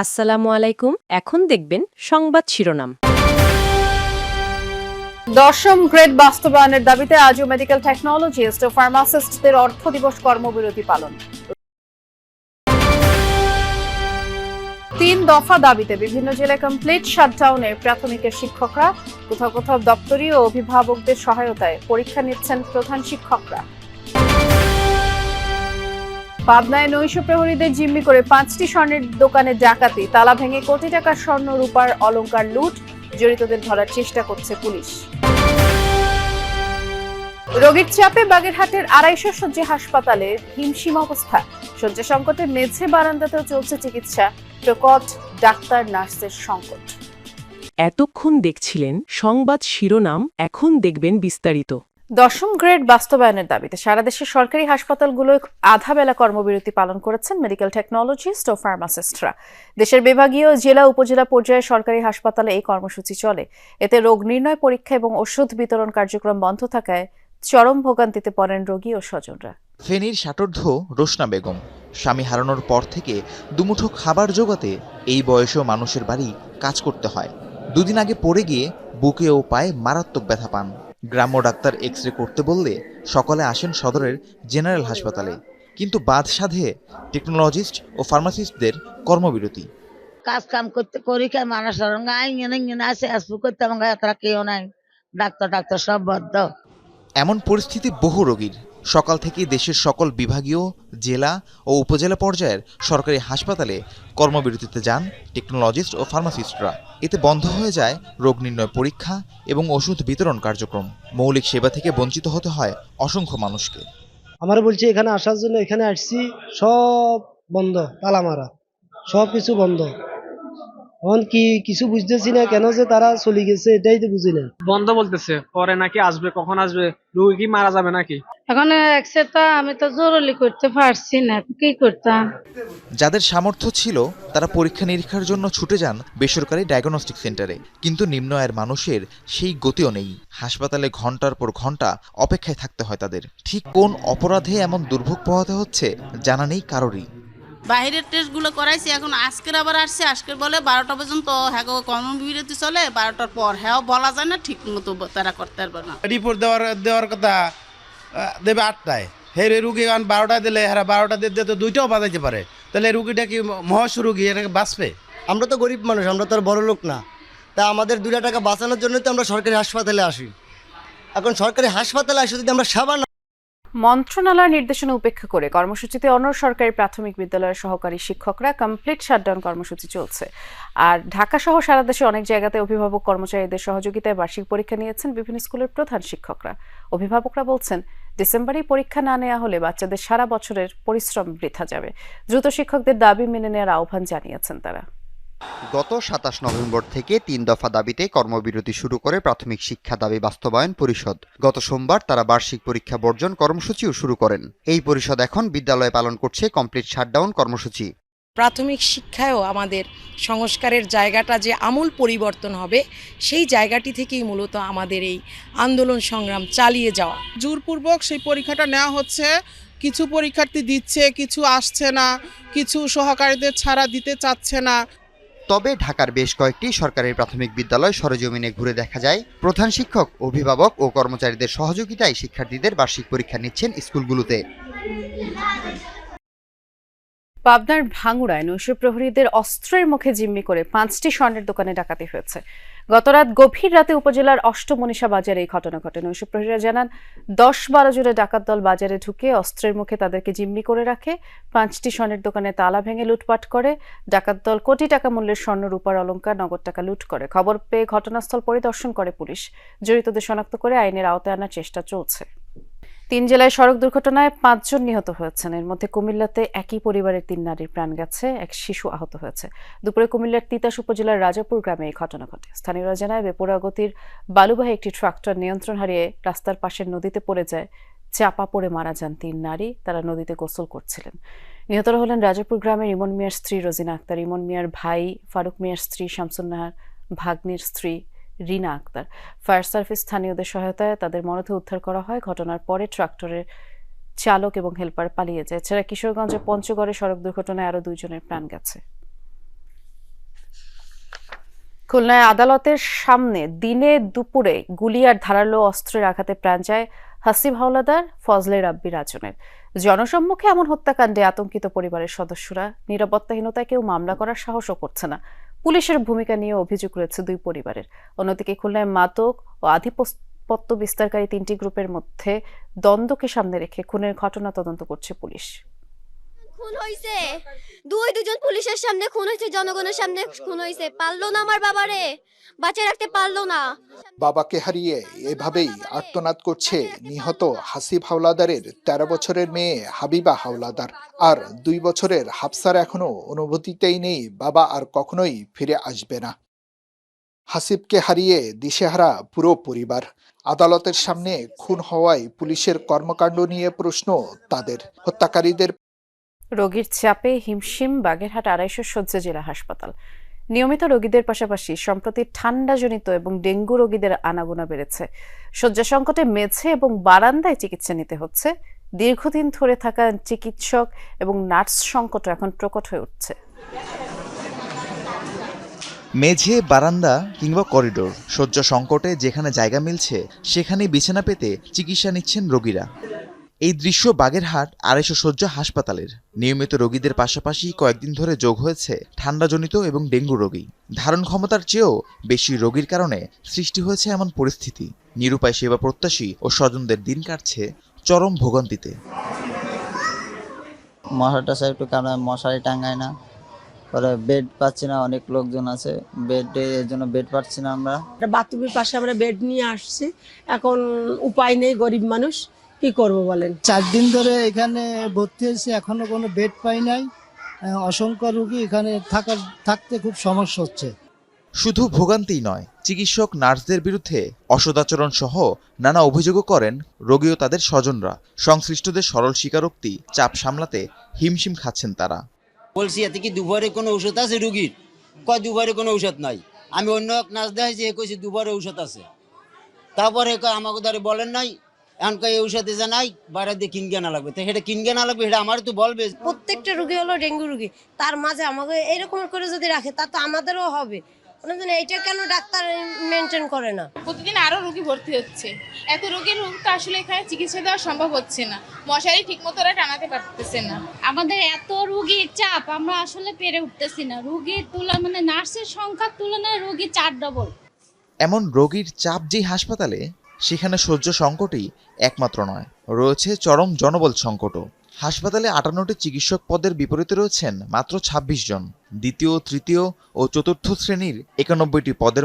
আসসালামু আলাইকুম। এখন দেখবেন সংবাদ শিরোনাম। দশম গ্রেড বাস্তবায়নের দাবিতে আজও মেডিকেল টেকনোলজিস্ট ও ফার্মাসিস্টদের অর্থ দিবস কর্মবিরতি পালন। 3 দফা দাবিতে বিভিন্ন জেলায় কমপ্লিট শাটডাউনে প্রাথমিকের শিক্ষকরা, কোথাও কোথাও দপ্তরি ও অভিভাবকদের সহায়তায় পরীক্ষা নিচ্ছেন প্রধান শিক্ষকরা। পাবনায় নৈশ প্রহরীদের জিম্মি করে 5টি স্বর্ণের দোকানে ডাকাতি, তালা ভেঙে কোটি টাকার স্বর্ণ রূপার অলংকার লুট, জড়িতদের ধরার চেষ্টা করছে পুলিশ। রোগীর চাপে বাগেরহাটের 250 শয্যা হাসপাতালে হিমশিম অবস্থা, শয্যা সংকটে মেঝে বারান্দাতেও চলছে চিকিৎসা, প্রকট ডাক্তার নার্সের সংকট। এতক্ষণ দেখছিলেন সংবাদ শিরোনাম, এখন দেখবেন বিস্তারিত। দশম গ্রেড বাস্তবায়নের দাবিতে সারা দেশের সরকারি হাসপাতালগুলোয় আধা বেলা কর্মবিরতি পালন করেছেন মেডিকেল টেকনোলজিস্ট ও ফার্মাসিস্টরা। দেশের বিভাগীয় জেলা উপজেলা পর্যায়ে সরকারি হাসপাতালে এই কর্মসূচি চলে। এতে রোগ নির্ণয়, পরীক্ষা এবং ওষুধ বিতরণ কার্যক্রম বন্ধ থাকায় চরম ভোগান্তিতে পড়েন রোগী ও স্বজনরা। ফেনীর ষাটোর্ধ্ব রোশনা বেগম স্বামী হারানোর পর থেকে দুমুঠো খাবার জোগাতে এই বয়সেও মানুষের বাড়ি কাজ করতে হয়। দুদিন আগে পড়ে গিয়ে বুকে ও পায়ে মারাত্মক ব্যথা পান। গ্রাম্য ডাক্তার এক্স-রে করতে বললে সকালে আসেন সদরের জেনারেল হাসপাতালে, কিন্তু বাদ সাধে টেকনোলজিস্ট ও ফার্মাসিস্টদের কর্মবিরতি। কাজ কাম করতে করি কে মানুষ আসে আসবো করতে আমার এতটা কেউ নাই, ডাক্তার সব বদ্ধ। এমন পরিস্থিতি বহু রোগীর। সকাল থেকে দেশের সকল বিভাগীয় জেলা ও উপজেলা পর্যায়ের সরকারি হাসপাতালে কর্মবিরতিতে যান টেকনোলজিস্ট ও ফার্মাসিস্টরা। এতে বন্ধ হয়ে যায় রোগ নির্ণয়, পরীক্ষা এবং ওষুধ বিতরণ কার্যক্রম। মৌলিক সেবা থেকে বঞ্চিত হতে হয় অসংখ্য মানুষকে। আমার বলছি এখানে আসার জন্য, এখানে আসছি, সব বন্ধ, তালা মারা, সব কিছু বন্ধ। এখন কি কিছু বুঝতেছি না, কেন যে তারা চলে গেছে এটাই তো বুঝি না। বন্ধ বলতেছে, পরে নাকি আসবে, কখন আসবে, রোগী কি মারা যাবে নাকি? এখন এক্সরেটা আমি তো জরুরি করতে পারছি না, কি করতাম। যাদের সামর্থ্য ছিল তারা পরীক্ষা নিরীক্ষার জন্য ছুটে যান বেসরকারি ডায়াগনস্টিক সেন্টারে, কিন্তু নিম্ন আয়ের মানুষের সেই গতিও নেই। হাসপাতালে ঘন্টার পর ঘন্টা অপেক্ষায় থাকতে হয় তাদের। ঠিক কোন অপরাধে এমন দুর্ভোগ পোহাতে হচ্ছে জানা নেই কারোরই। বাইরের টেস্টগুলো করাইছি, এখন আজকের আবার আসছে, আজকের বলে 12টা পর্যন্ত হ্যাঁ কর্মবিরতি চলে, 12টার পর হ্যাঁ বলা যায় না, ঠিক মতো তারা করতে পারবে না। রিপোর্ট দেওয়ার কথা দেবে 8টায়, হে রুগী 12টায় দিলে হ্যাঁ 12টা দিতে তো 2টাও বাজাইতে পারে, তাহলে রুগীটা কি মহাশ রুগী, এটাকে বাঁচবে? আমরা তো গরিব মানুষ, আমরা তো আর বড় লোক না, তা আমাদের 2 টাকা বাঁচানোর জন্য তো আমরা সরকারি হাসপাতালে আসি। এখন সরকারি হাসপাতালে আসি যদি আমরা সেবা না। মন্ত্রণালয়ের নির্দেশনা উপেক্ষা করে কর্মসূচিতে অন্য সরকারি প্রাথমিক বিদ্যালয়ের সহকারী শিক্ষকরা কমপ্লিট শাটডাউন কর্মসূচি চলছে। আর ঢাকা সহ সারা দেশে অনেক জায়গাতে অভিভাবক কর্মচারীদের সহযোগিতায় বার্ষিক পরীক্ষা নিয়েছেন বিভিন্ন স্কুলের প্রধান শিক্ষকরা। অভিভাবকরা বলছেন, ডিসেম্বরেই পরীক্ষা না নেওয়া হলে বাচ্চাদের সারা বছরের পরিশ্রম বৃথা যাবে। দ্রুত শিক্ষকদের দাবি মেনে নেওয়ার আহ্বান জানিয়েছেন তারা। গত 27 নভেম্বর থেকে 3 দফা দাবিতে কর্মবিরতি শুরু করে প্রাথমিক শিক্ষা দাবি বাস্তবায়ন পরিষদ। গত সোমবার তারা বার্ষিক পরীক্ষা বর্জন কর্মসূচিও শুরু করেন। এই পরিষদ এখন বিদ্যালয়ে পালন করছে কমপ্লিট শাটডাউন কর্মসূচি। প্রাথমিক শিক্ষায়ও আমাদের সংস্কারের জায়গাটা যে আমূল পরিবর্তন হবে, সেই জায়গাটি থেকেই মূলত আমাদের এই আন্দোলন সংগ্রাম চালিয়ে যাওয়া। জোরপূর্বক সেই পরীক্ষাটা নেওয়া হচ্ছে, কিছু পরীক্ষার্থী দিচ্ছে, কিছু আসছে না, কিছু সহকারীদের ছাড়া দিতে চাচ্ছে না। তবে ঢাকার বেশ কয়েকটি সরকারি প্রাথমিক বিদ্যালয় সরেজমিনে ঘুরে দেখা যায়, প্রধান শিক্ষক, অভিভাবক ও কর্মচারীদের সহযোগিতায় শিক্ষার্থীদের বার্ষিক পরীক্ষা নিচ্ছেন স্কুলগুলোতে। পাবনার ভাঙ্গুড়ায় নৈশ প্রহরীদের অস্ত্রের মুখে জিম্মি করে 5টি স্বর্ণের দোকানে ডাকাতি হয়েছে। গতরাত গভীর রাতে উপজেলার অষ্টমনীষা বাজারে এই ঘটনা ঘটে। নৈশ প্রহরীরা জানান, 10-12 জনের ডাকাত দল বাজারে ঢুকে অস্ত্রের মুখে তাদেরকে জিম্মি করে রাখে। 5টি স্বর্ণের দোকানে তালা ভেঙে লুটপাট করে। ডাকাত দল কোটি টাকা মূল্যের স্বর্ণ, রূপার অলংকার, নগদ টাকা লুট করে। খবর পেয়ে ঘটনাস্থল পরিদর্শন করে পুলিশ। জড়িতদের শনাক্ত করে আইনের আওতায় আনার চেষ্টা চলছে। 3 জেলায় সড়ক দুর্ঘটনায় 5 জন নিহত হয়েছেন। এর মধ্যে কুমিল্লাতে একই পরিবারের 3 নারীর প্রাণ গেছে, এক শিশু আহত হয়েছে। দুপুরে কুমিল্লার তিতাস উপজেলার রাজাপুর গ্রামে এই ঘটনা ঘটে। স্থানীয়রা জানায়, বেপরোয়া গতির বালুবাহী একটি ট্রাক্টর নিয়ন্ত্রণ হারিয়ে রাস্তার পাশের নদীতে পড়ে যায়। চাপা পড়ে মারা যান 3 নারী। তারা নদীতে গোসল করছিলেন। নিহতরা হলেন রাজাপুর গ্রামের ইমন মিয়ার স্ত্রী রোজিনা আক্তার, ইমন মিয়ার ভাই ফারুক মিয়ার স্ত্রী শামসুন নাহার, ভাগ্নির স্ত্রী রিনা আক্তার। ফায়ার সার্ভিস স্থানীয়দের সহায়তায় তাদের মরদেহ উদ্ধার করা হয়। ঘটনার পরে ট্রাক্টরের চালক এবং হেলপার পালিয়ে যায়। এছাড়া কিশোরগঞ্জের পঞ্চগড়ে সড়ক দুর্ঘটনায় আরও 2 জনের প্রাণ গেছে। খুলনায় আদালতের সামনে দিনে দুপুরে গুলি আর ধারালো অস্ত্রের আঘাতে প্রাণ যায় হাসিব হাওলাদার, ফজলে রাব্বি রাজনের। জনসম্মুখে এমন হত্যাকাণ্ডে আতঙ্কিত পরিবারের সদস্যরা। নিরাপত্তাহীনতায় কেউ মামলা করার সাহসও করছে না। পুলিশের ভূমিকা নিয়ে অভিযোগ রয়েছে দুই পরিবারের। অন্যদিকে খুলনায় মাদক ও আধিপত্য বিস্তারকারী 3টি গ্রুপের মধ্যে দ্বন্দ্বকে সামনে রেখে খুনের ঘটনা তদন্ত করছে পুলিশ। খুন হইছে, দুজন পুলিশের সামনে খুন হইছে, জনগণের সামনে খুন হইছে। পারলো না আমার বাবারে বাঁচিয়ে রাখতে, পারলো না। বাবাকে হারিয়ে এভাবেই আর্তনাদ করছে নিহত হাসিব হাওলাদারের 13 বছরের মেয়ে হাবিবা হাওলাদার। আর 2 বছরের হাফসার এখনো অনুভূতিতেই নেই বাবা আর কখনোই ফিরে আসবে না। হাসিবকে হারিয়ে দিশেহারা পুরো পরিবার। আদালতের সামনে খুন হওয়ায় পুলিশের কর্মকাণ্ড নিয়ে প্রশ্ন তাদের। হত্যাকারীদের রোগীর চাপে হিমশিম বাগেরহাট 250 শয্যা জেলা হাসপাতাল। নিয়মিত রোগীদের পাশাপাশি সম্প্রতি ঠান্ডাজনিত এবং ডেঙ্গু রোগীদের আনাগোনা বেড়েছে। শয্যা সংকটে মেঝে এবং বারান্দায় চিকিৎসা নিতে হচ্ছে। দীর্ঘদিন ধরে থাকা চিকিৎসক এবং নার্স সংকটও এখন প্রকট হয়ে উঠছে। মেঝে, বারান্দা কিংবা করিডোর, শয্যা সংকটে যেখানে জায়গা মিলছে সেখানেই বিছানা পেতে চিকিৎসা নিচ্ছেন রোগীরা। এই দৃশ্য বাগেরহাট 250 শয্যা হাসপাতালের। নিয়মিত রোগীদের পাশাপাশি কয়েকদিন ধরে যোগ হয়েছে ঠান্ডাজনিত এবং ডেঙ্গু রোগী। ধারণ ক্ষমতার চেয়েও বেশি রোগীর কারণে সৃষ্টি হয়েছে এমন পরিস্থিতি। নিরুপায় সেবা প্রত্যাশী ও স্বজনদের দিন কাটছে চরম ভোগান্তিতে। মশাটা একটু কারণে মশারি টাঙ্গায় না, পরে বেড পাচ্ছি না। অনেক লোকজন আছে বেডে, এর জন্য বেড পাচ্ছি না। আমরা বাথরুমের পাশে আমরা বেড নিয়ে আসছি, এখন উপায় নেই, গরিব মানুষ কি করব বলেন। 4 দিন ধরে এখানে ভর্তি হয়েছে, এখনো কোনো বেড পাই নাই। অসংখ্য রোগী এখানে থাকতে খুব সমস্যা হচ্ছে। শুধু ভোগান্তিই নয়, চিকিৎসক নার্সদের বিরুদ্ধে অসদাচরণ সহ নানা অভিযোগও করেন রোগী ও তাদের স্বজনরা। সংশ্লিষ্টদের সরল স্বীকারোক্তি, চাপ সামলাতে হিমশিম খাচ্ছেন তারা। বলছি এতে কি দুবারে কোনো ঔষধ আছে রুগীর? কয় দুবারে কোনো ঔষধ নাই। আমি অন্য এক নার্স দেখাইছি, কইছি দুবারে ঔষধ আছে। তারপরে আমাকে দ্বারা বলেন নাই, এখন এই ঔষধে যা নাই বাইরে দিয়ে কিনগে না লাগবে। তো সেটা কিনগে না লাগবে, সেটা আমার তো বলবে। প্রত্যেকটা রোগী হলো ডেঙ্গু রোগী, তার মাঝে আমাকে এরকম করে যদি রাখে তা তো আমাদেরও হবে। এইটা কেন ডাক্তার মেনটেন করে না? প্রতিদিন আরো রোগী ভর্তি হচ্ছে, এত রোগীর রোগ তো আসলে এখানে চিকিৎসা দেওয়া সম্ভব হচ্ছে না। মশারি ঠিক মতো ওরা টানাতে পারতেছে না। আমাদের এত রোগীর চাপ, আমরা আসলে পেরে উঠতেছি না। রোগীর তুলনায় নার্সের সংখ্যার তুলনায় রোগী 4 ডবল। এমন রোগীর চাপ যেই হাসপাতালে, সেখানে শয্যা সংকটই একমাত্র নয়, রয়েছে চরম জনবল সংকটও। হাসপাতালে 58টি চিকিৎসক পদের বিপরীতে রয়েছেন মাত্র 26 জন। দ্বিতীয়, তৃতীয় ও চতুর্থ শ্রেণীর 91টি পদের